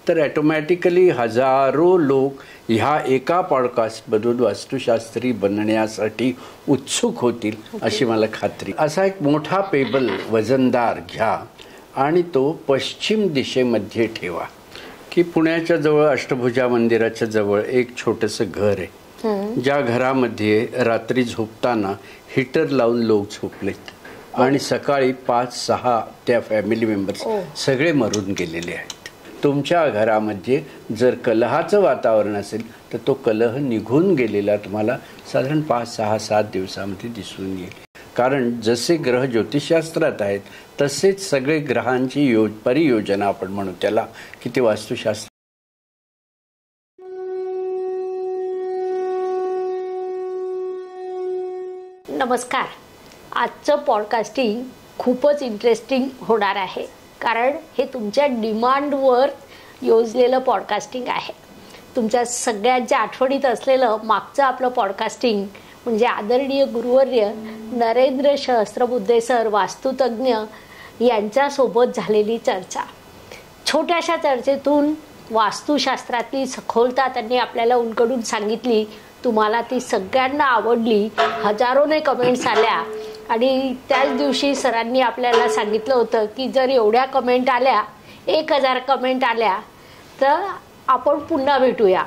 तर ऑटोमॅटिकली हजारो लोक ह्या एका पॉडकास्टमधून वास्तुशास्त्री बनण्यासाठी उत्सुक होतील अशी मला खात्री. असा एक मोठा पेबल वजनदार घ्या आणि तो पश्चिम दिशेमध्ये ठेवा. की पुण्याच्या जवळ अष्टभुजा मंदिराच्या जवळ एक छोटंसं घर आहे, ज्या घरामध्ये रात्री झोपताना हीटर लावून लोक झोपलेत आणि सकाळी 5-6 त्या फॅमिली मेंबर्स सगळे मरून गेलेले आहेत. तुमच्या घरामध्ये जर कलहाचं वातावरण असेल तर तो कलह निघून गेलेला तुम्हाला साधारण 5-6-7 दिवसामध्ये दिसून येईल. कारण जसे ग्रह ज्योतिषशास्त्रात आहेत तसेच सगळे ग्रहांची परियोजना आपण म्हणू त्याला की ते वास्तुशास्त्र. नमस्कार. आजचं पॉडकास्टिंग खूपच इंटरेस्टिंग होणार आहे, कारण हे तुमच्या डिमांडवर योजलेलं पॉडकास्टिंग आहे. तुमच्या सगळ्यांच्या आठवणीत असलेलं मागचं आपलं पॉडकास्टिंग म्हणजे आदरणीय गुरुवर्य नरेंद्र सहस्त्रबुद्धे सर वास्तुतज्ञ यांच्यासोबत झालेली चर्चा. छोट्याशा चर्चेतून वास्तुशास्त्रातली सखोलता त्यांनी आपल्याला उलगडून सांगितली. तुम्हाला ती सगळ्यांना आवडली. हजारोने कमेंट्स आल्या आणि त्याच दिवशी सरांनी आपल्याला सांगितलं होतं की जर एवढ्या कमेंट आल्या, 1000 कमेंट आल्या तर आपण पुन्हा भेटूया.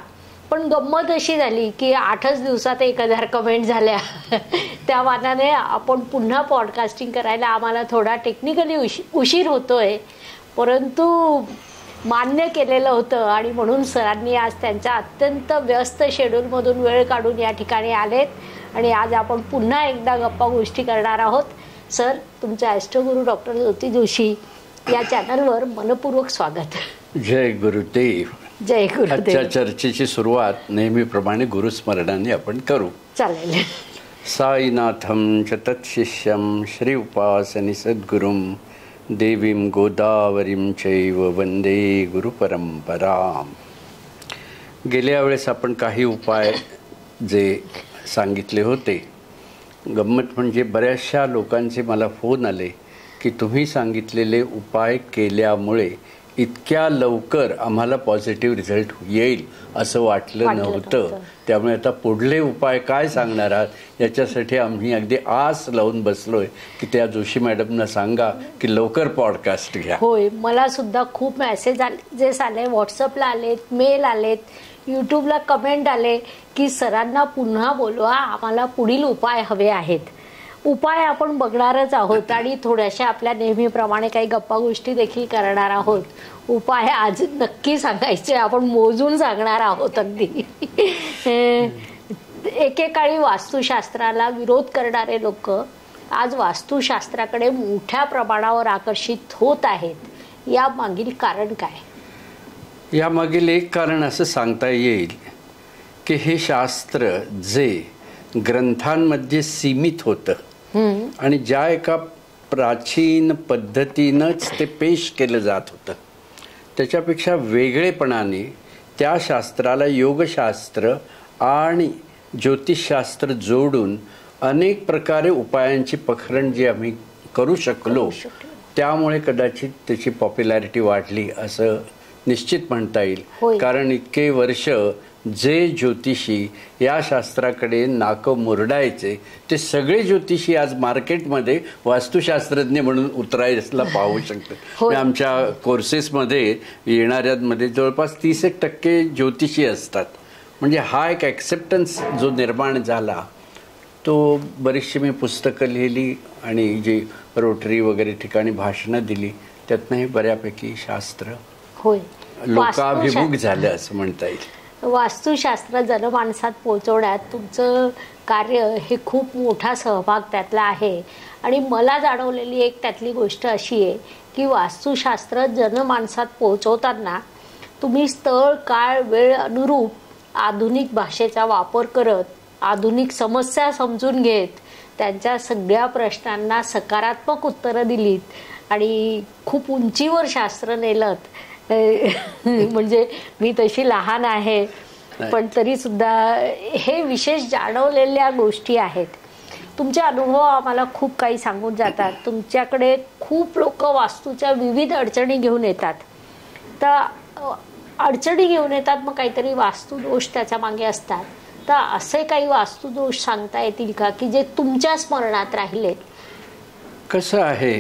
पण गंमत अशी झाली की 8च दिवसात 1000 कमेंट झाल्या. त्या मानाने आपण पुन्हा पॉडकास्टिंग करायला आम्हाला थोडा टेक्निकली उशीर होतोय, परंतु मान्य केलेलं होतं आणि म्हणून सरांनी आज त्यांच्या अत्यंत व्यस्त शेड्यूलमधून वेळ काढून या ठिकाणी आलेत आणि आज आपण पुन्हा एकदा गप्पा गोष्टी करणार आहोत. सर, तुमच्या ॲस्ट्रोगुरू डॉक्टर ज्योती जोशी या चॅनलवर मनपूर्वक स्वागत. जय गुरुदेव. जय गुरुदेव. आजच्या चर्चेची सुरुवात नेहमीप्रमाणे गुरुस्मरणाने आपण करू. चालेल. साईनाथम च तत्शिष्यम श्री उपासनी सद्गुरुम देवीं गोदावरीं चैव वंदे गुरुपरंपराम. गेल्या वेळेस आपण काही उपाय जे सांगितले होते, गंमत म्हणजे बऱ्याचशा लोकांचे मला फोन आले की तुम्ही सांगितलेले उपाय केल्यामुळे इतक्या लवकर आम्हाला पॉझिटिव्ह रिझल्ट येईल असं वाटलं नव्हतं. त्यामुळे आता पुढले उपाय काय सांगणार आहात याच्यासाठी आम्ही अगदी आस लावून बसलोय की त्या जोशी मॅडमना सांगा की लवकर पॉडकास्ट घ्या. होय, मला सुद्धा खूप मेसेजेस आले, व्हॉट्सअपला आलेत, मेल आलेत, यूट्यूबला कमेंट आले की सरांना पुन्हा बोलवा, आम्हाला पुढील उपाय हवे आहेत. उपाय आपण बघणारच आहोत आणि थोड्याशा आपल्या नेहमीप्रमाणे काही गप्पा गोष्टी देखील करणार आहोत. उपाय आज नक्की सांगायचे, आपण मोजून सांगणार आहोत अगदी. एकेकाळी वास्तुशास्त्राला विरोध करणारे लोक आज वास्तुशास्त्राकडे मोठ्या प्रमाणावर आकर्षित होत आहेत. या मागील कारण काय? यामागील एक कारण असं सांगता येईल की हे शास्त्र जे ग्रंथांमध्ये सीमित होतं आणि ज्या एका प्राचीन पद्धतीनंच ते पेश केलं जात होतं त्याच्यापेक्षा वेगळेपणाने त्या शास्त्राला योगशास्त्र आणि ज्योतिषशास्त्र जोडून अनेक प्रकारे उपायांची पखरण जी आम्ही करू शकलो त्यामुळे कदाचित त्याची पॉप्युलॅरिटी वाढली असं निश्चित म्हणता येईल. कारण इतके वर्ष जे ज्योतिषी या शास्त्राकडे नाकं मुरडायचे ते सगळे ज्योतिषी आज मार्केटमध्ये वास्तुशास्त्रज्ञ म्हणून उतरायला पाहू शकतात. आमच्या कोर्सेसमध्ये येणाऱ्यांमध्ये जवळपास 30% ज्योतिषी असतात. म्हणजे हा एक ॲक्सेप्टन्स जो निर्माण झाला तो बरीचशी मी पुस्तकं लिहिली आणि जी रोटरी वगैरे ठिकाणी भाषणं दिली त्यातनंही बऱ्यापैकी शास्त्र लोकाभिमुख झालं असं म्हणता येईल. वास्तुशास्त्र जनमानसात पोहोचवण्यात तुमचं कार्य हे खूप मोठा सहभाग त्यातला आहे आणि मला जाणवलेली एक त्यातली गोष्ट अशी आहे की वास्तुशास्त्र जनमानसात पोहोचवताना तुम्ही स्थळ, काळ, वेळ अनुरूप आधुनिक भाषेचा वापर करत, आधुनिक समस्या समजून घेत, त्यांच्या सगळ्या प्रश्नांना सकारात्मक उत्तरं दिलीत आणि खूप उंचीवर शास्त्र नेलत. म्हणजे मी तशी लहान आहे पण तरी सुद्धा हे विशेष जाणवलेल्या गोष्टी आहेत. तुमचे अनुभव आम्हाला खूप काही सांगून जातात. तुमच्याकडे खूप लोक वास्तूच्या विविध अडचणी घेऊन येतात. तर अडचणी घेऊन येतात, मग काहीतरी वास्तुदोष त्याच्या मागे असतात. तर असे काही वास्तुदोष सांगता येतील का की जे तुमच्या स्मरणात राहिलेत? कसं आहे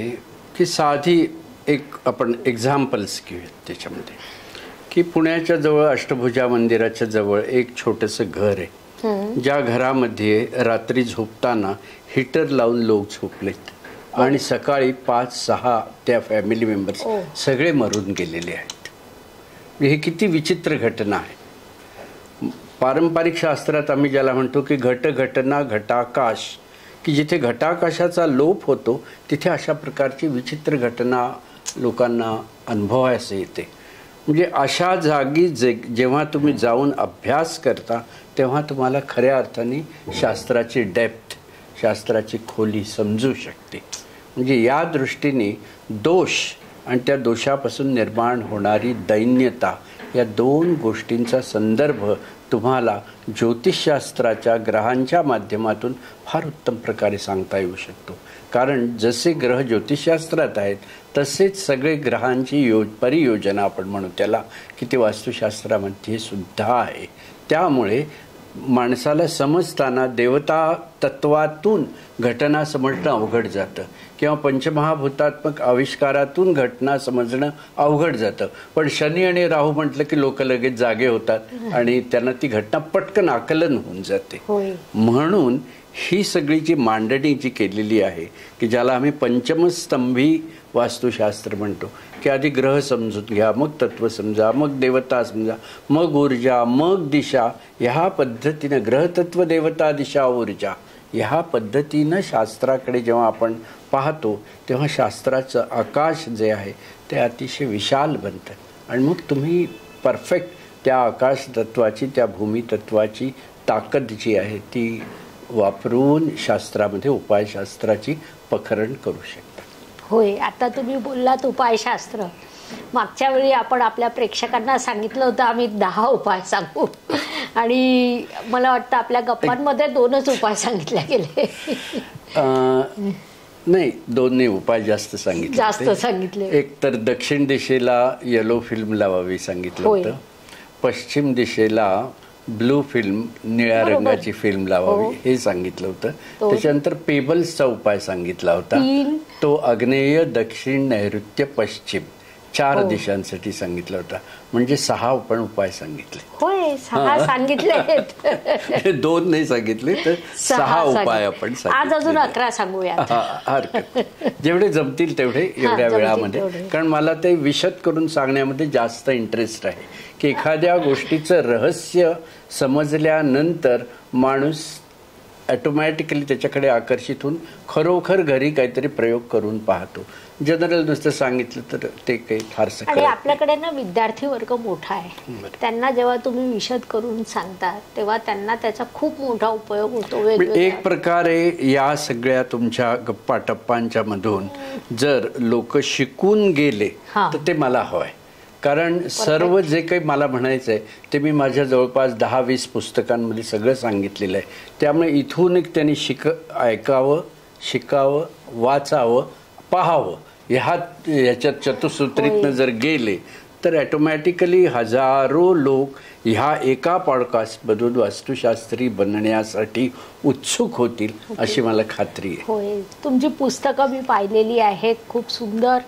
की साधी एक आपण एक्झाम्पल्स घेऊयात त्याच्यामध्ये, की पुण्याच्या जवळ अष्टभुजा मंदिराच्या जवळ एक छोटंसं घर आहे, ज्या घरामध्ये रात्री झोपताना हीटर लावून लोक झोपलेत आणि सकाळी 5-6 त्या फॅमिली मेंबर्स सगळे मरून गेलेले आहेत. हे किती विचित्र घटना आहे. पारंपरिक शास्त्रात आम्ही ज्याला म्हणतो की घटना घटाकाश, की जिथे घटाकाशाचा लोप होतो तिथे अशा प्रकारची विचित्र घटना लोकांना अनुभवायस येते. म्हणजे अशा जागी जेव्हा तुम्ही जाऊन अभ्यास करता तेव्हा तुम्हाला खऱ्या अर्थाने शास्त्राची डेप्थ, शास्त्राची खोली समजू शकते. म्हणजे या दृष्टीने दोष आणि त्या दोषापासून निर्माण होणारी दैन्यता या दोन गोष्टींचा संदर्भ तुम्हाला ज्योतिषशास्त्राच्या ग्रहांच्या माध्यमातून फार उत्तम प्रकारे सांगता येऊ शकतो. कारण जसे ग्रह ज्योतिषशास्त्रात आहेत तसेच सगळे ग्रहांची परियोजना आपण म्हणू त्याला, की ते वास्तुशास्त्रामध्ये सुद्धा आहे. त्यामुळे माणसाला समजताना देवता तत्वातून घटना समजणं अवघड जातं किंवा पंचमहाभूतात्मक आविष्कारातून घटना समजणं अवघड जातं. पण शनी आणि राहू म्हटलं की लोक लगेच जागे होतात आणि त्यांना ती घटना पटकन आकलन होऊन जाते. म्हणून ही सगळी जी मांडणी जी केलेली आहे की ज्याला आम्ही पंचमस्तंभी वास्तुशास्त्र म्हणतो, की आधी ग्रह समजून घ्या, मग तत्व समजा, मग देवता समजा, मग ऊर्जा, मग दिशा, ह्या पद्धतीनं ग्रह तत्व देवता दिशा ऊर्जा ह्या पद्धतीनं शास्त्राकडे जेव्हा आपण पाहतो तेव्हा शास्त्राचं आकाश जे आहे ते अतिशय विशाल बनतं. आणि मग तुम्ही परफेक्ट त्या आकाश तत्वाची, त्या भूमितत्वाची ताकद जी आहे ती वापरून शास्त्रामध्ये उपायशास्त्राची पखरण करू शकता. होय, आता तुम्ही बोललात उपायशास्त्र. मागच्या वेळी आपण आपल्या प्रेक्षकांना सांगितलं होतं आम्ही 10 उपाय सांगू आणि मला वाटतं आपल्या गप्पांमध्ये 2च उपाय सांगितले गेले. नाही, 2 उपाय जास्त सांगितले. एक तर दक्षिण दिशेला येलो फिल्म लावावी सांगितलं होतं, पश्चिम दिशेला ब्लू फिल्म निळ्या रंगाची फिल्म लावावी हे सांगितलं होतं. त्याच्यानंतर पेबल्सचा उपाय सांगितला होता, तो आग्नेय, दक्षिण, नैऋत्य, पश्चिम 4 दिशांसाठी सांगितला होता. म्हणजे 6 आपण उपाय सांगितले. होय, 6 सांगितले. 2 नाही सांगितले तर 6 उपाय आपण सांगितले. आज अजून 11 सांगूया. हरकत, जेवढे जमतील तेवढे एवढ्या वेळामध्ये. कारण मला ते विशद करून सांगण्यामध्ये जास्त इंटरेस्ट आहे की एखाद्या गोष्टीचं रहस्य समजल्यानंतर माणूस ऑटोमॅटिकली त्याच्याकडे आकर्षित होऊन खरोखर घरी काहीतरी प्रयोग करून पाहतो. जनरल नुसतं सांगितलं तर ते काही फारसं. आणि आपल्याकडे ना विद्यार्थी वर्ग मोठा आहे, त्यांना जेव्हा तुम्ही विशद करून सांगता तेव्हा त्यांना त्याचा खूप मोठा उपयोग होतो. एक प्रकारे या सगळ्या तुमच्या गप्पा टप्पांच्या मधून जर लोक शिकून गेले तर ते मला हवंय. कारण सर्व जे काही मला म्हणायचं आहे ते मी माझ्या जवळपास 10-20 पुस्तकांमध्ये सगळं सांगितलेलं आहे. त्यामुळे इथून एक त्यांनी ऐकावं, शिकावं, वाचावं, पाहावं, ह्याच्यात चतुसूत्रीतनं जर गेले तर ऑटोमॅटिकली हजारो लोक ह्या एका पॉडकास्टमधून वास्तुशास्त्री बनण्यासाठी उत्सुक होतील अशी मला खात्री आहे. होय, तुमची पुस्तकं मी पाहिलेली आहेत, खूप सुंदर,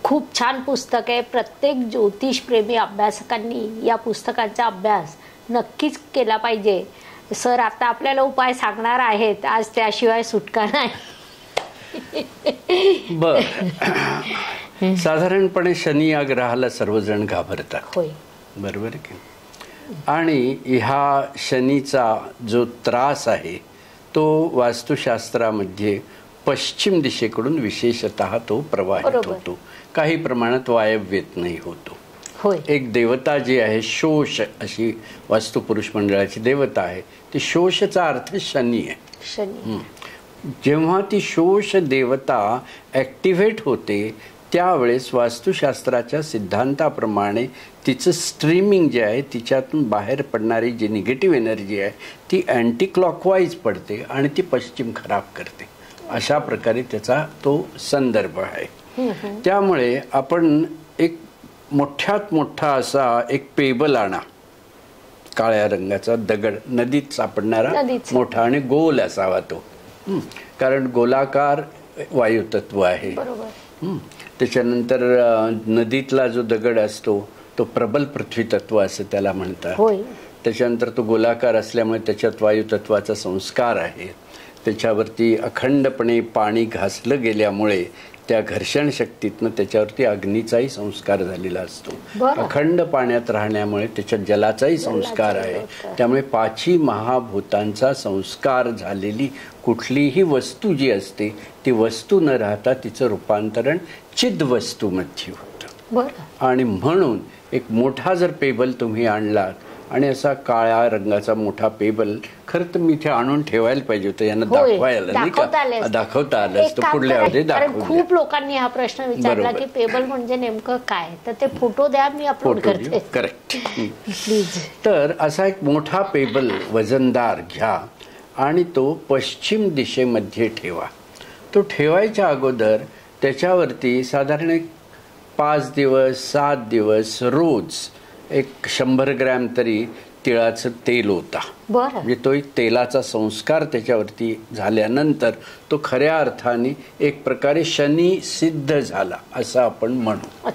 खूप छान पुस्तक आहे. प्रत्येक ज्योतिषप्रेमी अभ्यासकांनी या पुस्तकाचा अभ्यास नक्कीच केला पाहिजे. सर आता आपल्याला उपाय सांगणार आहेत, आज त्याशिवाय सुटका नाही. बर, साधारणपणे शनी या ग्रहाला सर्वजण घाबरतात, बरोबर आहे की? आणि ह्या शनीचा जो त्रास आहे तो वास्तुशास्त्रामध्ये पश्चिम दिशेकडून विशेषतः तो प्रवाहित होतो, काही प्रमाणात वायव्येतनही होतो. एक देवता जी आहे शोष अशी वास्तुपुरुष मंडळाची देवता आहे, ती शोषचा अर्थ शनी आहे. जेव्हा ती शोष देवता ॲक्टिव्हेट होते त्यावेळेस वास्तुशास्त्राच्या सिद्धांताप्रमाणे तिचं स्ट्रीमिंग जे आहे तिच्यातून बाहेर पडणारी जी निगेटिव्ह एनर्जी आहे ती अँटी क्लॉकवाईज पडते आणि ती पश्चिम खराब करते. अशा प्रकारे त्याचा तो संदर्भ आहे. त्यामुळे आपण एक मोठ्यात मोठा असा एक पेबल आणा, काळ्या रंगाचा दगड, नदीत सापडणारा मोठा आणि गोल असावा तो, कारण गोलाकार वायुतत्व आहे. त्याच्यानंतर नदीतला जो दगड असतो तो प्रबल पृथ्वी तत्व असं त्याला म्हणतात. त्याच्यानंतर तो गोलाकार असल्यामुळे त्याच्यात वायुतत्वाचा संस्कार आहे. त्याच्यावरती अखंडपणे पाणी घासलं गेल्यामुळे त्या घर्षण शक्तीतनं त्याच्यावरती अग्नीचाही संस्कार झालेला असतो. अखंड पाण्यात राहण्यामुळे त्याच्यात जलाचाही संस्कार आहे. त्यामुळे 5 महाभूतांचा संस्कार झालेली कुठलीही वस्तू जी असते ती वस्तू न राहता तिचं रूपांतरण चिद्वस्तूमध्ये होतं. आणि म्हणून एक मोठा जर पेबल तुम्ही आणलात आणि असा काळ्या रंगाचा मोठा पेबल, खरं तर मी इथे आणून ठेवायला पाहिजे होतं, यांना दाखवता आलं असतं पुढल्या वेळी. खूप लोकांनी हा प्रश्न विचारला की पेबल म्हणजे नेमकं काय, तर ते फोटो द्या, मी अपलोड करते. करेक्ट. तर असा एक मोठा पेबल वजनदार घ्या आणि तो पश्चिम दिशेमध्ये ठेवा. तो ठेवायच्या अगोदर त्याच्यावरती साधारण 5 दिवस 7 दिवस रोज 100 ग्रॅम तरी तिळाचं तेल होता. म्हणजे तो एक तेलाचा संस्कार त्याच्यावरती झाल्यानंतर तो खऱ्या अर्थाने एक प्रकारे शनी सिद्ध झाला असं आपण म्हणू.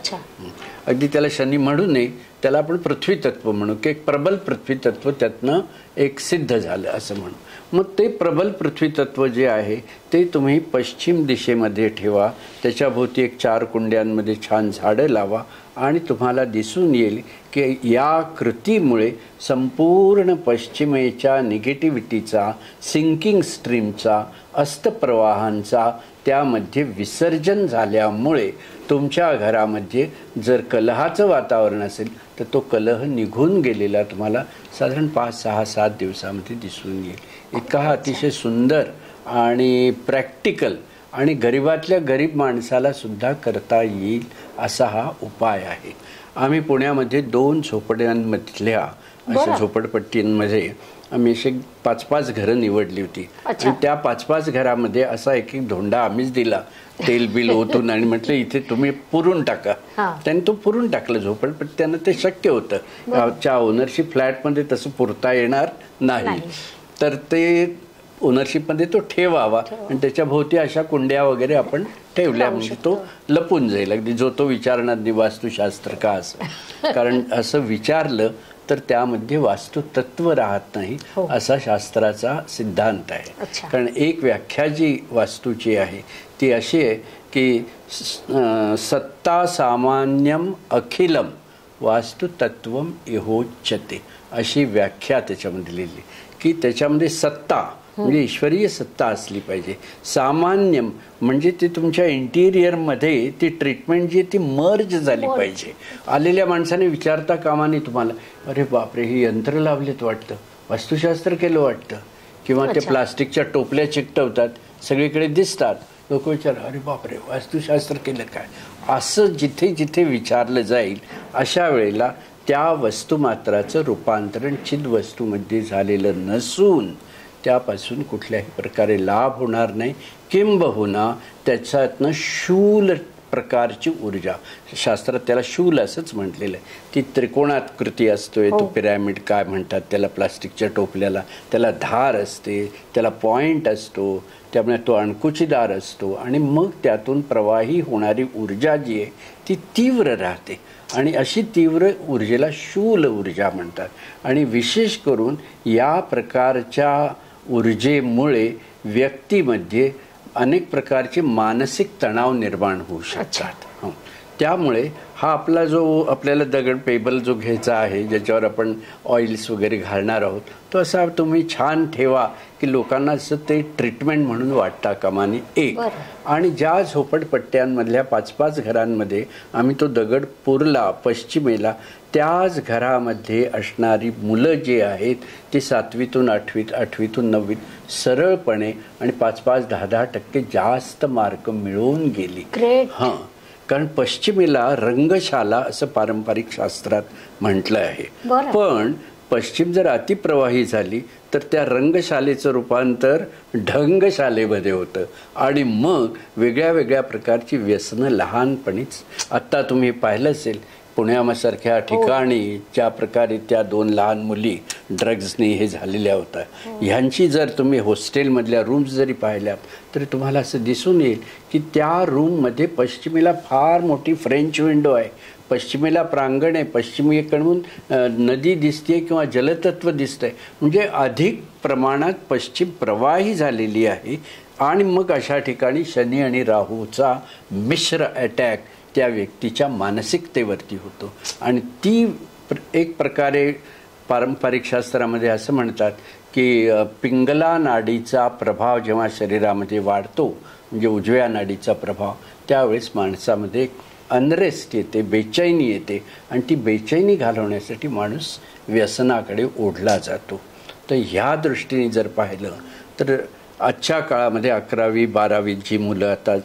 अगदी त्याला शनी म्हणू नये, त्याला आपण पृथ्वी तत्व म्हणू, की एक प्रबल पृथ्वी तत्व त्यातनं एक सिद्ध झालं असं म्हणू. मग ते प्रबल पृथ्वी तत्व जे आहे ते तुम्ही पश्चिम दिशेमध्ये ठेवा. त्याच्याभोवती एक 4 कुंड्यांमध्ये छान झाडं लावा आणि तुम्हाला दिसून येईल की या कृतीमुळे संपूर्ण पश्चिमेच्या निगेटिव्हिटीचा, सिंकिंग स्ट्रीमचा, अस्तप्रवाहांचा त्यामध्ये विसर्जन झाल्यामुळे तुमच्या घरामध्ये जर कलहाचं वातावरण असेल तर तो कलह निघून गेलेला तुम्हाला साधारण 5, 6, 7 दिवसामध्ये दिसून येईल. इतका हा अतिशय सुंदर आणि प्रॅक्टिकल आणि गरीबातल्या गरीब माणसाला सुद्धा करता येईल असा हा उपाय आहे. आम्ही पुण्यामध्ये 2 झोपड्यांमधल्या अशा झोपडपट्टींमध्ये आम्ही असे 5-5 घरं निवडली होती. आणि त्या 5-5 घरामध्ये असा एक धोंडा आम्हीच दिला तेल बिल ओतून आणि म्हटलं इथे तुम्ही पुरून टाका. त्यांनी तो पुरून टाकलं झोपडपट्ट्यांना. ते शक्य होतं, आमच्या ओनरशिप फ्लॅटमध्ये तसं पुरता येणार नाही, तर ते ओनरशिपमध्ये तो ठेवावा आणि त्याच्या भोवती अशा कुंड्या वगैरे आपण ठेवल्या म्हणजे तो लपून जाईल. अगदी जो तो विचारणार नाही वास्तुशास्त्र का असं, कारण असं विचारलं तर त्यामध्ये वास्तुतत्व राहत नाही असा शास्त्राचा सिद्धांत आहे. कारण एक व्याख्या जी वास्तूची आहे ती अशी आहे की सत्ता सामान्यम अखिलम वास्तुतत्वम इहोच्यते, अशी व्याख्या त्याच्यामध्ये लिहिली की त्याच्यामध्ये सत्ता म्हणजे ईश्वरीय सत्ता असली पाहिजे, सामान्यम म्हणजे ती तुमच्या इंटिरियरमध्ये ती ट्रीटमेंट जी ती मर्ज झाली पाहिजे. आलेल्या माणसाने विचारता कामा नये तुम्हाला, अरे बापरे ही यंत्र लावलेत वाटतं, वास्तुशास्त्र केलं वाटतं, किंवा ते प्लास्टिकच्या टोपल्या चिकटवतात सगळीकडे दिसतात, लोक विचार अरे बापरे वास्तुशास्त्र केलं काय, असं जिथे जिथे विचारलं जाईल अशा वेळेला त्या वस्तुमात्राचं रूपांतरण चिद्वस्तूमध्ये झालेलं नसून त्यापासून कुठल्याही प्रकारे लाभ होणार नाही, किंबहुना त्याच्यातनं शूल प्रकारची ऊर्जा, शास्त्रात त्याला शूल असंच म्हटलेलं आहे, ती त्रिकोणाकृती असतोय, तो पिरॅमिड काय म्हणतात त्याला, प्लास्टिकच्या टोपल्याला त्याला धार असते, त्याला पॉइंट असतो, त्यामुळे तो अणकुचीदार असतो आणि मग त्यातून प्रवाही होणारी ऊर्जा जी आहे ती तीव्र राहते आणि अशी तीव्र ऊर्जेला शूल ऊर्जा म्हणतात. आणि विशेष करून या प्रकारच्या ऊर्जेमुळे व्यक्तीमध्ये अनेक प्रकारचे मानसिक तणाव निर्माण होऊ शकतात. त्यामुळे हा आपला जो आपल्याला दगड पेबल जो घ्यायचा आहे ज्याच्यावर आपण ऑइल्स वगैरे घालणार आहोत तो असा तुम्ही छान ठेवा की लोकांना असं ते ट्रीटमेंट म्हणून वाटता कामा नये. एक आणि ज्या झोपडपट्ट्यांमधल्या 5-5 घरांमध्ये आम्ही तो दगड पुरला पश्चिमेला, त्याच घरामध्ये असणारी मुलं जी आहेत ती 7वीतून 8वीत 8वीतून 9वीत सरळपणे आणि 5-5, 10-10% जास्त मार्क मिळवून गेली. हां, कारण पश्चिमेला रंगशाला असं पारंपरिक शास्त्रात म्हटलं आहे. पण पश्चिम जर अतिप्रवाही झाली तर त्या रंगशालेचं रूपांतर ढंगशालेमध्ये होतं आणि मग वेगळ्या वेगळ्या प्रकारची व्यसनं लहानपणीच. आत्ता तुम्ही पाहिलं असेल पुण्यासारख्या ठिकाणी ज्या प्रकारे त्या 2 लहान मुली ड्रग्जनी हे झालेल्या होत्या, ह्यांची जर तुम्ही हॉस्टेलमधल्या रूम्स जरी पाहिल्या तरी तुम्हाला असं दिसून येईल की त्या रूममध्ये पश्चिमेला फार मोठी फ्रेंच विंडो आहे, पश्चिमेला प्रांगण आहे, पश्चिमेकडून नदी दिसते किंवा जलतत्व दिसतंय, म्हणजे अधिक प्रमाणात पश्चिम प्रवाही झालेली आहे. आणि मग अशा ठिकाणी शनी आणि राहूचा मिश्र अटॅक त्या व्यक्तीच्या मानसिकतेवरती होतो. आणि ती एक प्रकारे पारंपरिक शास्त्रामध्ये असं म्हणतात की पिंगला नाडीचा प्रभाव जेव्हा शरीरामध्ये वाढतो, म्हणजे उजव्या नाडीचा प्रभाव, त्यावेळेस माणसामध्ये अनरेस्ट येते, बेचैनी येते आणि ती बेचैनी घालवण्यासाठी माणूस व्यसनाकडे ओढला जातो. तर ह्या दृष्टीने जर पाहिलं तर आजच्या काळामध्ये 11वी 12वी जी मुलं आता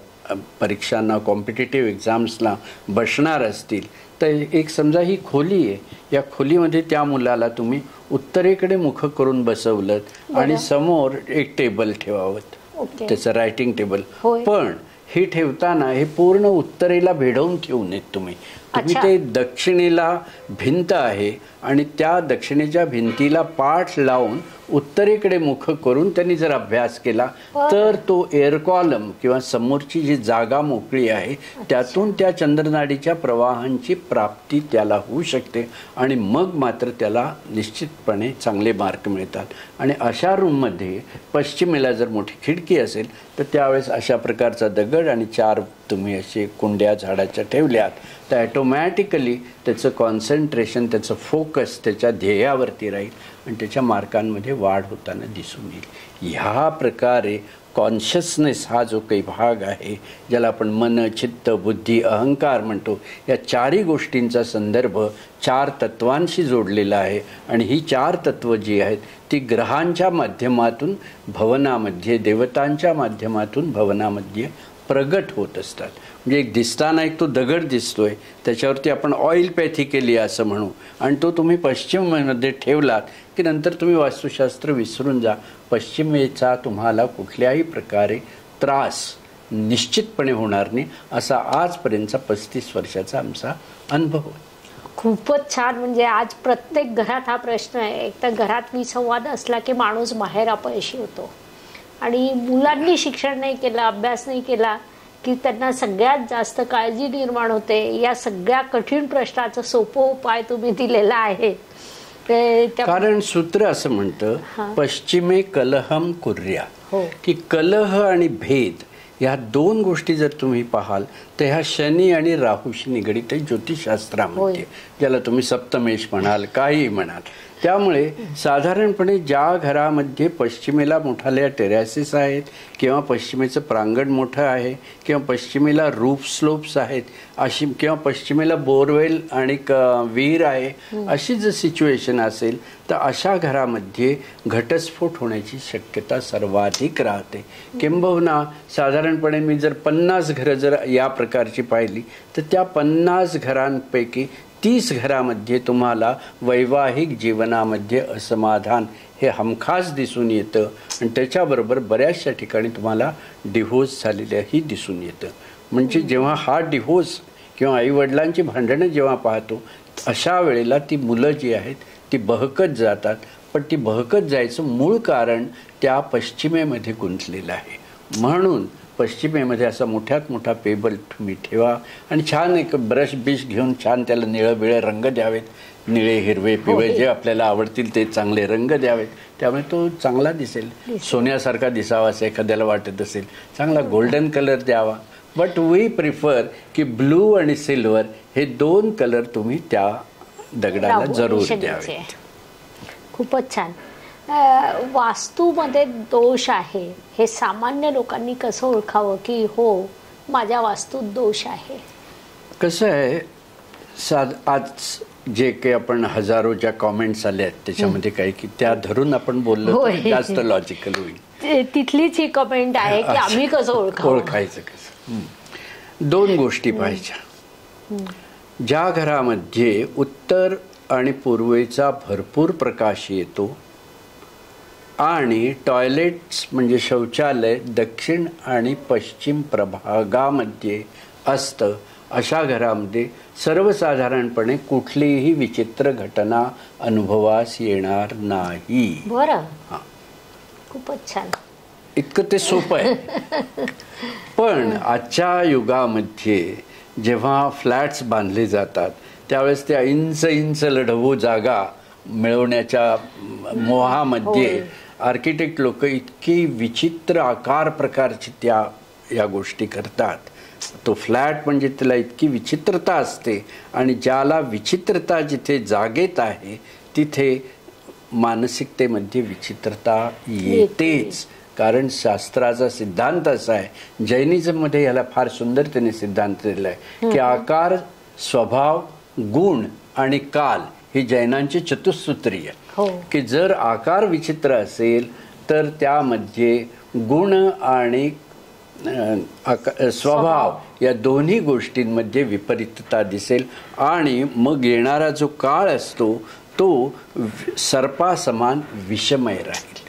परीक्षांना कॉम्पिटिटिव्ह एक्झाम्सला बसणार असतील तर एक समजा ही खोली आहे, या खोलीमध्ये त्या मुलाला तुम्ही उत्तरेकडे मुख करून बसवलं आणि समोर एक टेबल ठेवावं, त्याचं रायटिंग टेबल. पण हे ठेवताना हे पूर्ण उत्तरेला भेडवून ठेवू नयेत तुम्ही. ते दक्षिणेला भिंत आहे आणि त्या दक्षिणेच्या भिंतीला पाठ लावून उत्तरेकडे मुख करून त्यांनी जर अभ्यास केला तर तो एअर कॉलम किंवा समोरची जी जागा मोकळी आहे त्यातून त्या चंद्रनाडीच्या प्रवाहांची प्राप्ती त्याला होऊ शकते आणि मग मात्र त्याला निश्चितपणे चांगले मार्क मिळतात. आणि अशा रूममध्ये पश्चिमेला जर मोठी खिडकी असेल तर त्यावेळेस अशा प्रकारचा दगड आणि 4 तुम्ही असे कुंड्या झाडाच्या ठेवल्यात तर ॲटोमॅटिकली त्याचं कॉन्सन्ट्रेशन, त्याचं फोकस त्याच्या ध्येयावरती राहील आणि त्याच्या मार्कांमध्ये वाढ होताना दिसून येईल. ह्या प्रकारे कॉन्शियसनेस हा जो काही भाग आहे, ज्याला आपण मन, चित्त, बुद्धी, अहंकार म्हणतो, या 4ही गोष्टींचा संदर्भ 4 तत्वांशी जोडलेला आहे. आणि ही 4 तत्व जी आहेत ती ग्रहांच्या माध्यमातून भवनामध्ये, देवतांच्या माध्यमातून भवनामध्ये प्रगट होत असतात. म्हणजे एक दिसताना एक तो दगड दिसतोय, त्याच्यावरती आपण ऑइल पॅथी केली असं म्हणू आणि तो तुम्ही पश्चिमेमध्ये ठेवलात की नंतर तुम्ही वास्तुशास्त्र विसरून जा, पश्चिमेचा तुम्हाला कुठल्याही प्रकारे त्रास निश्चितपणे होणार नाही, असा आजपर्यंतचा 35 वर्षाचा आमचा अनुभव. खूपच छान. म्हणजे आज प्रत्येक घरात हा प्रश्न आहे. एक तर घरात विसंवाद असला की माणूस बाहेर अपयशी होतो आणि मुलांनी शिक्षण नाही केलं, अभ्यास नाही केला की त्यांना सगळ्यात जास्त काळजी निर्माण होते. या सगळ्या कठीण प्रश्नाचा सोपं उपाय तुम्ही दिलेला आहे. कारण सूत्र असं म्हणतं पश्चिमे कलहम कुर्या, की कलह आणि भेद ह्या 2 गोष्टी जर तुम्ही पाहाल तर ह्या शनी आणि राहूशी निगडित आहे ज्योतिषशास्त्रामध्ये, ज्याला तुम्ही सप्तमेश म्हणाल, काही म्हणाल. त्यामुळे साधारणपणे ज्या घरामध्ये पश्चिमेला मोठाल्या टेरॅसेस आहेत किंवा पश्चिमेचं प्रांगण मोठं आहे किंवा पश्चिमेला रूफ स्लोप्स आहेत अशी किंवा पश्चिमेला बोरवेल आणि विहीर आहे, अशी जर सिच्युएशन असेल तर अशा घरामध्ये घटस्फोट होण्याची शक्यता सर्वाधिक राहते. किंबहुना साधारणपणे मी जर 50 घरं जर या प्रकारची पाहिली तर त्या 50 घरांपैकी 30 घरामध्ये तुम्हाला वैवाहिक जीवनामध्ये असमाधान हे हमखास दिसून येतं आणि त्याच्याबरोबर बऱ्याचशा ठिकाणी तुम्हाला डिव्होर्स झालेल्याही दिसून येतं. म्हणजे जेव्हा हा डिव्होर्स किंवा आईवडिलांची भांडणं जेव्हा पाहतो अशा वेळेला ती मुलं जी आहेत ती बहकत जातात. पण ती बहकत जायचं मूळ कारण त्या पश्चिमेमध्ये गुंतलेलं आहे. म्हणून पश्चिमेमध्ये असा मोठ्यात मोठा पेबल तुम्ही ठेवा आणि छान एक ब्रश बिश घेऊन छान त्याला निळं बिळं रंग द्यावेत, निळे हिरवे पिवळे जे आपल्याला आवडतील ते चांगले रंग द्यावेत, त्यामुळे तो चांगला दिसेल, सोन्यासारखा दिसावा असं एखाद्याला वाटत असेल, चांगला गोल्डन कलर द्यावा. बट वी प्रिफर की ब्लू आणि सिल्वर हे 2 कलर तुम्ही त्या दगडाला जरूर द्यावे. खूपच छान. वास्तूमध्ये दोष आहे हे सामान्य लोकांनी कसं ओळखावं की हो माझ्या वास्तूत दोष आहे? कसं आहे, आज जे काही आपण हजारोच्या कॉमेंट्स आल्या आहेत त्याच्यामध्ये काही की त्या धरून आपण बोललो तर जास्त लॉजिकल होईल. तिथलीच ही कमेंट आहे की आम्ही कसं ओळखायचं कसं. 2 गोष्टी पाहिजे. ज्या घरामध्ये उत्तर आणि पूर्वेचा भरपूर प्रकाश येतो आणि टॉयलेट्स म्हणजे शौचालय दक्षिण आणि पश्चिम प्रभागामध्ये असतं अशा घरामध्ये सर्वसाधारणपणे कुठलीही विचित्र घटना अनुभवास येणार नाही. बरं, खूपच छान. इतकं ते सोपं आहे. पण आजच्या युगामध्ये जेव्हा फ्लॅट्स बांधले जातात त्यावेळेस त्या इंच इंच लढवू जागा मिळवण्याच्या मोहामध्ये आर्किटेक्ट लोक इतकी विचित्र आकार प्रकारची या गोष्टी करतात. तो फ्लॅट म्हणजे त्याला इतकी विचित्रता असते आणि ज्याला विचित्रता जिथे जागेत आहे तिथे मानसिकतेमध्ये विचित्रता येतेच. कारण शास्त्राचा सिद्धांत असा आहे, जैनिझममध्ये याला फार सुंदर त्याने सिद्धांत दिला आहे की आकार, स्वभाव, गुण आणि काल ही जैनांची चतुसूत्रीय. की जर आकार विचित्र असेल तर त्यामध्ये गुण आणि स्वभाव या दोन्ही गोष्टींमध्ये विपरीतता दिसेल आणि मग येणारा जो काळ असतो तो सर्पासमान विषमय राहील.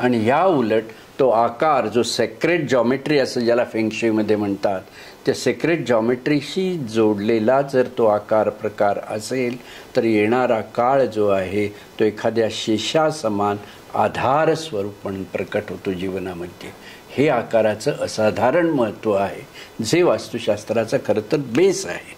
आणि या उलट तो आकार जो सेक्रेट जॉमेट्री असं ज्याला फेंगशुईमध्ये म्हणतात, त्या सेक्रेट जॉमेट्रीशी जोडलेला जर तो आकार प्रकार असेल तर येणारा काळ जो आहे तो एखाद्या शेषासमान आधार स्वरूप म्हणून प्रकट होतो जीवनामध्ये. हे आकाराचं असाधारण महत्त्व आहे जे वास्तुशास्त्राचा खरं तर बेस आहे.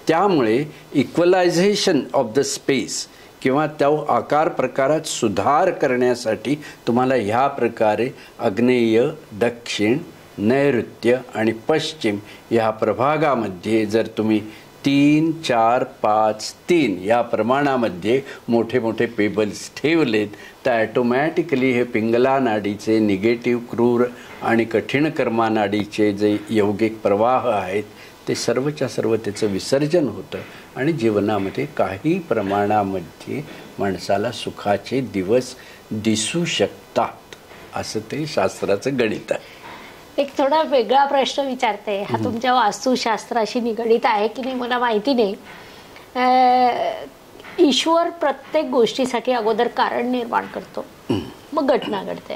त्यामुळे इक्वलायझेशन ऑफ द स्पेस किंवा त्या आकार प्रकारात सुधार करण्यासाठी तुम्हाला ह्या प्रकारे आग्नेय, दक्षिण, नैऋत्य आणि पश्चिम या प्रभागामध्ये जर तुम्ही 3, 4, 5, 3 या प्रमाणामध्ये मोठे मोठे पेबल्स ठेवलेत तर ॲटोमॅटिकली हे पिंगला नाडीचे निगेटिव्ह, क्रूर आणि कठीण कर्मा नाडीचे जे यौगिक प्रवाह आहेत ते सर्वच्या सर्व त्याचं विसर्जन होतं आणि जीवनामध्ये काही प्रमाणामध्ये माणसाला सुखाचे दिवस दिसू शकतात. असं ते शास्त्राचं गणित आहे. एक थोडा वेगळा प्रश्न विचारते. हा तुमच्या वास्तुशास्त्राशी निगडीत आहे की नाही मला माहिती नाही. ईश्वर प्रत्येक गोष्टीसाठी अगोदर कारण निर्माण करतो, मग घटना घडते.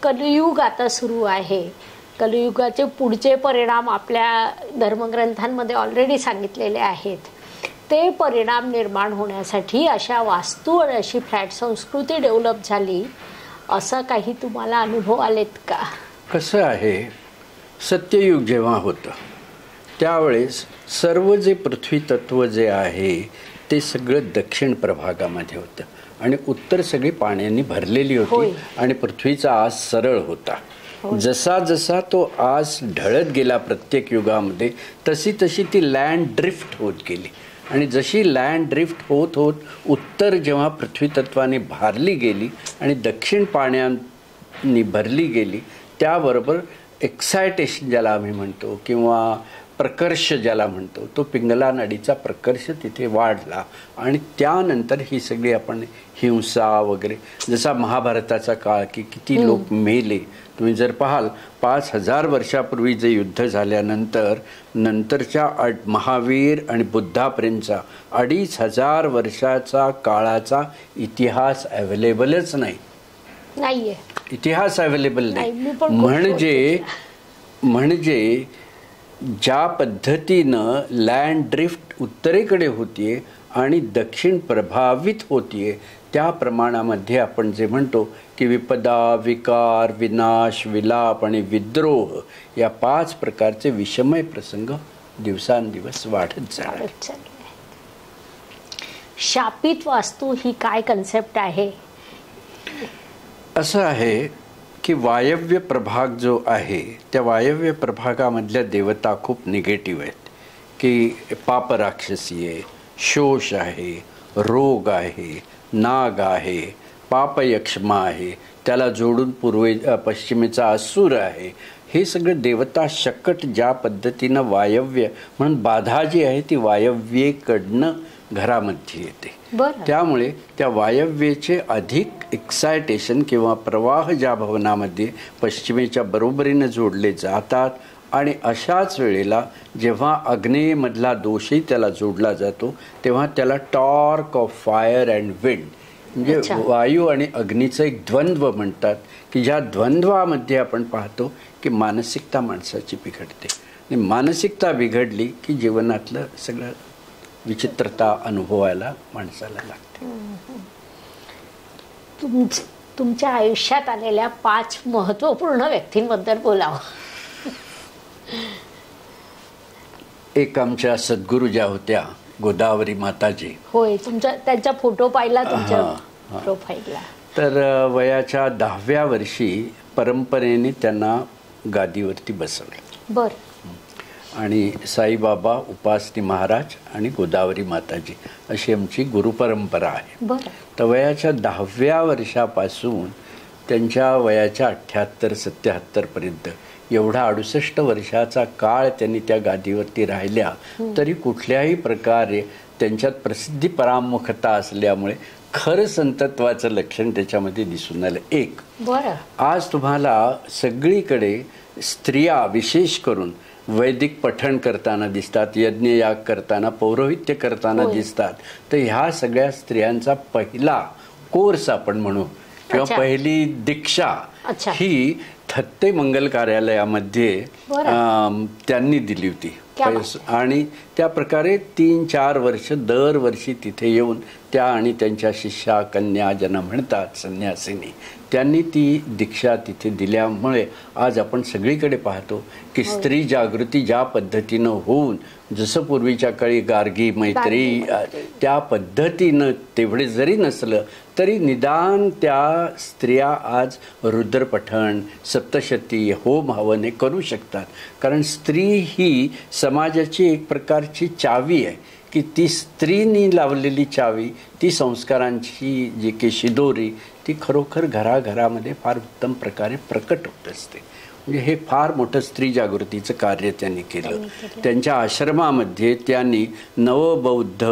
कलियुग आता सुरू आहे. कलियुगाचे पुढचे परिणाम आपल्या धर्मग्रंथांमध्ये ऑलरेडी सांगितलेले आहेत. ते परिणाम निर्माण होण्यासाठी अशा वास्तू आणि अशी फ्लॅट संस्कृती डेव्हलप झाली, असं काही तुम्हाला अनुभव आलेत का? कसं आहे, सत्ययुग जेव्हा होतं त्यावेळेस सर्व जे पृथ्वी तत्व जे आहे ते सगळं दक्षिण प्रभागामध्ये होतं आणि उत्तर सगळी पाण्याने भरलेली होती आणि पृथ्वीचा आज सरळ होता. जसा जसा तो आज ढळत गेला प्रत्येक युगामध्ये तशी तशी ती लँड ड्रिफ्ट होत गेली आणि जशी लँड ड्रिफ्ट होत होत उत्तर जेव्हा पृथ्वी तत्वाने भारली गेली आणि दक्षिण पाण्याने भरली गेली त्याबरोबर एक्सायटेशन ज्याला आम्ही म्हणतो किंवा प्रकर्ष ज्याला म्हणतो तो पिंगला नाडीचा प्रकर्ष तिथे वाढला आणि त्यानंतर ही सगळी आपण हिंसा वगैरे जसा महाभारताचा काळ की किती लोक मेले तुम्ही जर पाहाल 5000 वर्षापूर्वी जे युद्ध झाल्यानंतर नंतरच्या महावीर आणि बुद्धापर्यंतचा 2500 वर्षाचा काळाचा इतिहास अवेलेबलच नाहीये. इतिहास अवेलेबल नाही. म्हणजे ज्या पद्धतीनं लँड ड्रिफ्ट उत्तरेकडे होतीये आणि दक्षिण प्रभावित होतीये त्या प्रमाणामध्ये आपण जे म्हणतो की विपदा, विकार, विनाश, विलाप आणि विद्रोह या 5 प्रकारचे विषमय प्रसंग दिवसांदिवस वाढत जातात. शापित वास्तू ही काय कन्सेप्ट आहे? असं आहे की वायव्य प्रभाग जो आहे त्या वायव्य प्रभागामधल्या देवता खूप निगेटिव्ह आहेत की पाप राक्षसी आहे, शोष आहे, रोग आहे, नाग आहे, पापयक्ष्मा आहे, त्याला जोडून पश्चिमेचा असुर आहे. हे सगळे देवता शकट ज्या पद्धतीनं वायव्य म्हणून बाधा जी आहे ती वायव्येकडनं घरामध्ये येते. त्यामुळे त्या वायव्येचे अधिक एक्सायटेशन किंवा प्रवाह ज्या भवनामध्ये पश्चिमेच्या बरोबरीनं जोडले जातात आणि अशाच वेळेला जेव्हा आग्नेयमधला दोषही त्याला जोडला जातो तेव्हा त्याला torque of fire and wind म्हणजे वायू आणि अग्नीचं एक द्वंद्व म्हणतात की ज्या द्वंद्वामध्ये आपण पाहतो की मानसिकता माणसाची बिघडते आणि मानसिकता बिघडली की जीवनातलं सगळं विचित्रता अनुभवायला माणसाला लागते. तुमच्या आयुष्यात आलेल्या 5 महत्त्वपूर्ण व्यक्तींबद्दल बोलावं. एक आमच्या सद्गुरू ज्या होत्या गोदावरी माताजी. होय, त्यांचा फोटो पाहिला तुमच्या प्रोफाईलला. तर वयाच्या 10व्या वर्षी परंपरेने त्यांना गादीवरती बसवलं. बर. आणि साईबाबा, उपासनी महाराज आणि गोदावरी माताजी अशी आमची गुरुपरंपरा आहे. बरं. तर वयाच्या 10व्या वर्षापासून त्यांच्या वयाच्या 78-77 पर्यंत एवढा 68 वर्षाचा काळ त्यांनी त्या गादीवरती राहिल्या, तरी कुठल्याही प्रकारे त्यांच्यात प्रसिद्धी परामुखता असल्यामुळे खरं संतत्वाचं लक्षण त्याच्यामध्ये दिसून आलं. एक, बरं, आज तुम्हाला सगळीकडे स्त्रिया विशेष करून वैदिक पठण करताना दिसतात, यज्ञयाग करताना, पौरोहित्य करताना दिसतात. तर ह्या सगळ्या स्त्रियांचा पहिला कोर्स आपण म्हणू किंवा पहिली दीक्षा ही थत्ते मंगल कार्यालयामध्ये त्यांनी दिली होती. आणि त्या प्रकारे 3-4 वर्ष दरवर्षी तिथे येऊन त्या आणि त्यांच्या शिष्या, कन्या ज्यांना म्हणतात संन्यासिनी, त्यांनी ती दीक्षा तिथे दिल्यामुळे आज आपण सगळीकडे पाहतो की स्त्री जागृती ज्या पद्धतीनं होऊन, जसं पूर्वीच्या काळी गार्गी, मैत्री त्या पद्धतीनं तेवढे जरी नसलं तरी निदान त्या स्त्रिया आज रुद्रपठण, सप्तशती, होम हवन हे करू शकतात. कारण स्त्री ही समाजाची एक प्रकारची चावी आहे की ती स्त्रीनी लावलेली चावी, ती संस्कारांची जी की शिदोरी, ती खरोखर घराघरामध्ये फार उत्तम प्रकारे प्रकट होत असते. म्हणजे हे फार मोठं स्त्री जागृतीचं कार्य त्यांनी केलं. त्यांच्या आश्रमामध्ये त्यांनी नवबौद्ध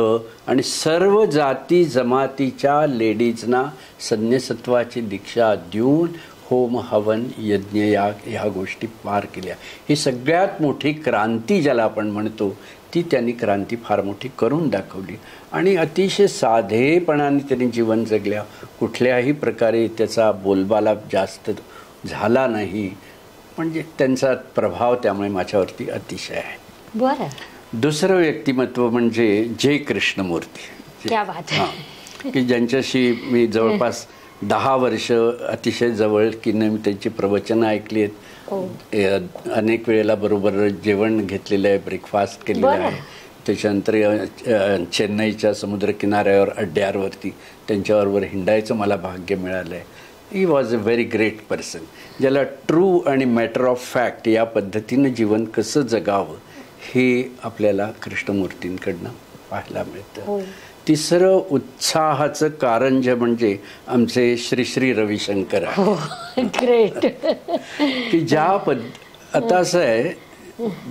आणि सर्व जाती जमातीच्या लेडीजना संन्यासत्वाची दीक्षा देऊन होम हवन, यज्ञयाग ह्या गोष्टी पार केल्या. ही सगळ्यात मोठी क्रांती ज्याला आपण म्हणतो, ती त्यांनी क्रांती फार मोठी करून दाखवली. आणि अतिशय साधेपणाने त्यांनी जीवन जगल्या. कुठल्याही प्रकारे त्याचा बोलबाला जास्त झाला नाही. म्हणजे त्यांचा प्रभाव त्यामुळे माझ्यावरती अतिशय आहे. बरं. दुसरं व्यक्तिमत्व म्हणजे जे कृष्णमूर्ती, की ज्यांच्याशी मी जवळपास 10 वर्ष अतिशय जवळकीनं मी त्यांची प्रवचनं ऐकली आहेत. अनेक वेळेला बरोबर जेवण घेतलेलं आहे, ब्रेकफास्ट केलेलं आहे. त्याच्यानंतर चेन्नईच्या समुद्रकिनाऱ्यावर अड्ड्यावरती त्यांच्याबरोबर हिंडायचं मला भाग्य मिळालं आहे. He was a very great person, ज्याला ट्रू आणि मॅटर ऑफ फॅक्ट या पद्धतीनं जीवन कसं जगावं हे आपल्याला कृष्णमूर्तींकडनं पाहायला मिळतं. तिसरं उत्साहाचं कारण जे म्हणजे आमचे श्री श्री रविशंकर आहे. ग्रेट. की ज्या आता असं आहे,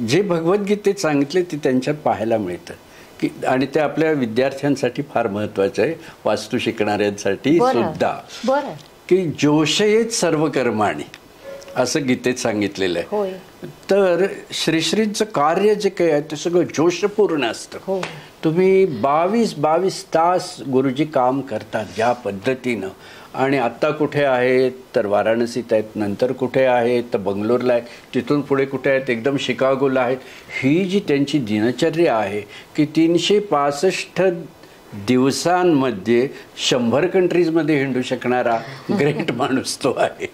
जे भगवद्गीतेत सांगितले ते त्यांच्यात पाहायला मिळतं की, आणि ते आपल्या विद्यार्थ्यांसाठी फार महत्वाचं आहे, वास्तू शिकणाऱ्यांसाठी सुद्धा, की जोशयेत सर्व कर्माणी असं गीतेत सांगितलेलं आहे. तर श्रीश्रींचं कार्य जे काही आहे ते सगळं जोशपूर्ण असतं. तुम्ही 22 तास गुरुजी काम करतात ज्या पद्धतीनं. आणि आत्ता कुठे आहेत तर वाराणसीत आहेत, नंतर कुठे आहेत तर बंगलोरला आहेत, तिथून पुढे कुठे आहेत एकदम शिकागोला आहेत. ही जी त्यांची दिनचर्या आहे की 365 दिवसांमध्ये 100 कंट्रीजमध्ये हिंडू शकणारा ग्रेट माणूस तो आहे.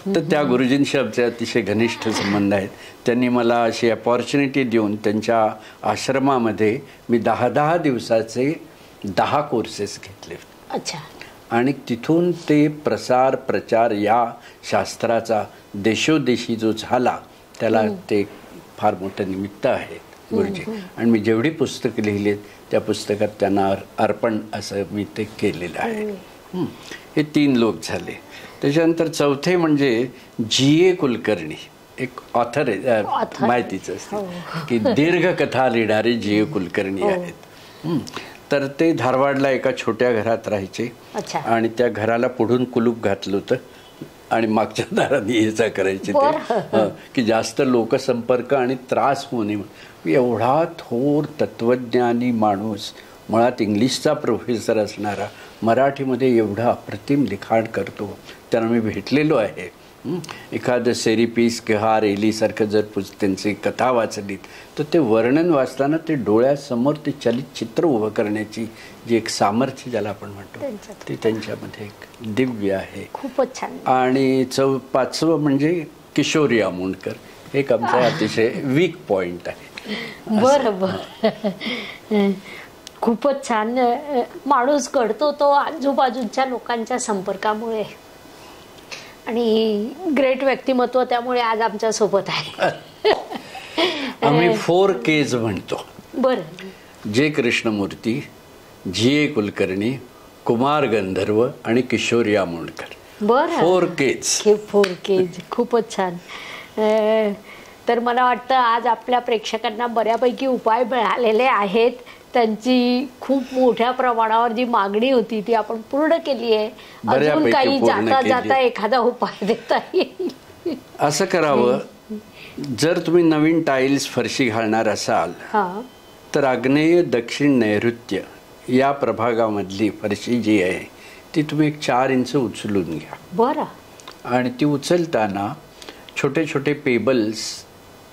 तर त्या गुरुजींशी आमचे अतिशय घनिष्ठ संबंध आहेत. त्यांनी मला अशी अपॉर्च्युनिटी देऊन त्यांच्या आश्रमामध्ये मी 10 दिवसाचे 10 कोर्सेस घेतले. अच्छा. आणि तिथून ते प्रचार या शास्त्राचा देशोदेशी जो झाला त्याला ते फार मोठं निमित्त आहे गुरुजी. आणि मी जेवढी पुस्तकं लिहिली त्या पुस्तकात त्यांना अर्पण असं मी ते केलेलं आहे. हे 3 लोक झाले. त्याच्यानंतर चौथे म्हणजे G.A. कुलकर्णी, एक ऑथर आहे, माहितीच असते की दीर्घ कथा लिहिणारे G.A. कुलकर्णी आहेत. तर ते धारवाडला एका छोट्या घरात राहायचे. आणि त्या घराला पुढून कुलूप घातलं होतं आणि मागच्या दाराने ये-जा करायचे ते, की जास्त लोकसंपर्क आणि त्रास होऊ नये. एवढा थोर तत्वज्ञानी माणूस, मुळात इंग्लिशचा प्रोफेसर असणारा, मराठीमध्ये एवढं अप्रतिम लिखाण करतो. त्यांना मी भेटलेलो आहे. एखादं सेरीपीस किंवा रेलीसारखं जर त्यांची कथा वाचलीत तर ते वर्णन वाचताना ते डोळ्यासमोर ते चलित चित्र उभं करण्याची जी एक सामर्थ्य ज्याला आपण म्हणतो ते त्यांच्यामध्ये एक दिव्य आहे. खूपच छान. आणि पाचवं म्हणजे किशोरी आमोणकर एक आमचा अतिशय वीक पॉइंट आहे. बरं बरं. खूपच छान. माणूस घडतो तो आजूबाजूच्या लोकांच्या संपर्कामुळे आणि ग्रेट व्यक्तिमत्व त्यामुळे आज आमच्या सोबत आहे. आम्ही 4Ks म्हणतो. बरं. जे कृष्णमूर्ती, जी.ए. कुलकर्णी, कुमार गंधर्व आणि किशोरी आमोणकर. बरं. 4Ks. 4Ks. खूपच छान. तर मला वाटतं आज आपल्या प्रेक्षकांना बऱ्यापैकी उपाय मिळालेले आहेत. त्यांची खूप मोठ्या प्रमाणावर जी मागणी होती ती आपण पूर्ण केली आहे. अजून काही जाता जाता एखादा उपाय देता येईल. असं करावं, जर तुम्ही नवीन टाईल्स फरशी घालणार असाल तर आग्नेय दक्षिण नैऋत्य या प्रभागामधली फरशी जी आहे ती तुम्ही एक 4 इंच उचलून घ्या. बरं. आणि ती उचलताना छोटे छोटे पेबल्स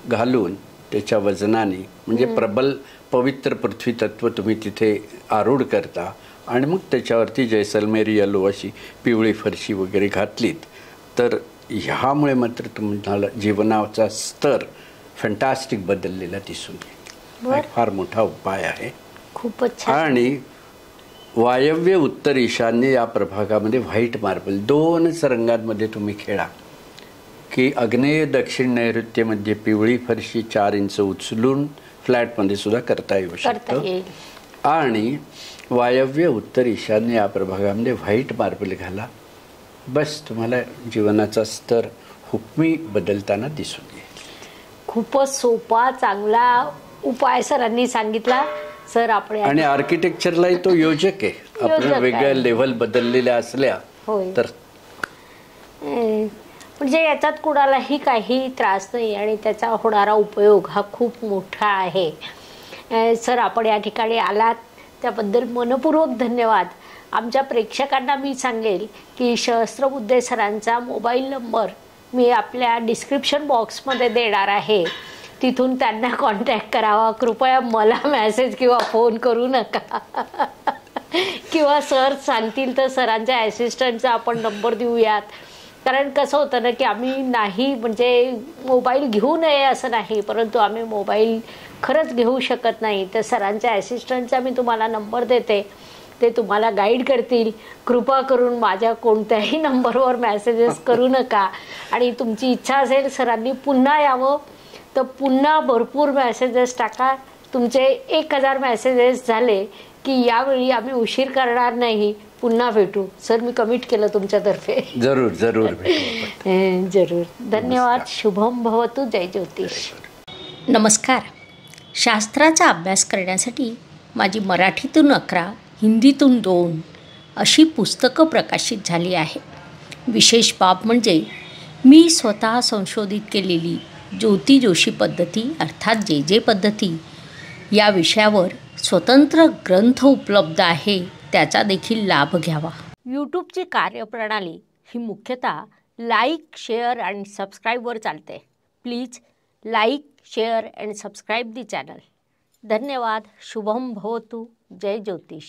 घालून त्याच्या वजनाने म्हणजे प्रबल पवित्र पृथ्वी तत्व तुम्ही तिथे आरूढ करता आणि मग त्याच्यावरती जैसलमेरी येलो अशी पिवळी फरशी वगैरे घातलीत तर ह्यामुळे मात्र तुम्हाला जीवनाचा स्तर फॅन्टास्टिक बदललेला दिसून येईल. फार मोठा उपाय आहे. खूपच छान. आणि वायव्य उत्तर ईशान्य या प्रभागामध्ये व्हाईट मार्बल 2च रंगांमध्ये तुम्ही खेळा की आग्नेय दक्षिण नैऋत्यमध्ये पिवळी फरशी 4 इंच उचलून फ्लॅटमध्ये सुद्धा करता येऊ शकतं. आणि वायव्य उत्तर ईशान्य या प्रभागामध्ये व्हाईट मार्बल घाला. बस तुम्हाला जीवनाचा स्तर हुकमी बदलताना दिसून येईल. खूपच सोपा चांगला उपाय सरांनी सांगितला. सर आपण आणि आर्किटेक्चरलाही तो योजक आहे. आपल्या वेगळ्या लेव्हल बदललेल्या असल्या तर म्हणजे याच्यात कुणालाही काही त्रास नाही आणि त्याचा होणारा उपयोग हा खूप मोठा आहे. सर आपण या ठिकाणी आलात त्याबद्दल मनपूर्वक धन्यवाद. आमच्या प्रेक्षकांना मी सांगेल की सहस्त्रबुद्धे सरांचा मोबाईल नंबर मी आपल्या डिस्क्रिप्शन बॉक्समध्ये देणार आहे. तिथून त्यांना कॉन्टॅक्ट करावा. कृपया मला मेसेज किंवा फोन करू नका. किंवा सर सांगतील तर सरांच्या ॲसिस्टंटचा आपण नंबर देऊयात. कारण कसं होतं ना की आम्ही नाही म्हणजे मोबाईल घेऊ नये असं नाही, परंतु आम्ही मोबाईल खरंच घेऊ शकत नाही. तर सरांच्या ॲसिस्टंटचा मी तुम्हाला नंबर देते, ते तुम्हाला गाईड करतील. कृपा करून माझ्या कोणत्याही नंबरवर मेसेजेस करू नका. आणि तुमची इच्छा असेल सरांनी पुन्हा यावं तर पुन्हा भरपूर मेसेजेस टाका. तुमचे 1000 मेसेजेस झाले की यावेळी आम्ही उशीर करणार नाही, पुन्हा भेटू. सर मी कमिट केलं तुमच्यातर्फे. जरूर जरूर भेटू. जरूर. धन्यवाद. शुभम भवतु. जय ज्योतिष. नमस्कार. शास्त्राचा अभ्यास करण्यासाठी माझी मराठीतून 11, हिंदीतून 2 अशी पुस्तकं प्रकाशित झाली आहे. विशेष बाब म्हणजे मी स्वतः संशोधित केलेली ज्योती जोशी पद्धती अर्थात जे पद्धती या विषयावर स्वतंत्र ग्रंथ उपलब्ध आहे, त्याचा देखील लाभ घ्यावा. यूट्यूबची कार्यप्रणाली ही मुख्यतः लाईक, शेअर आणि सबस्क्राईबवर चालते. Please like, share and subscribe the channel. धन्यवाद. शुभम भवतु. जय ज्योतिष.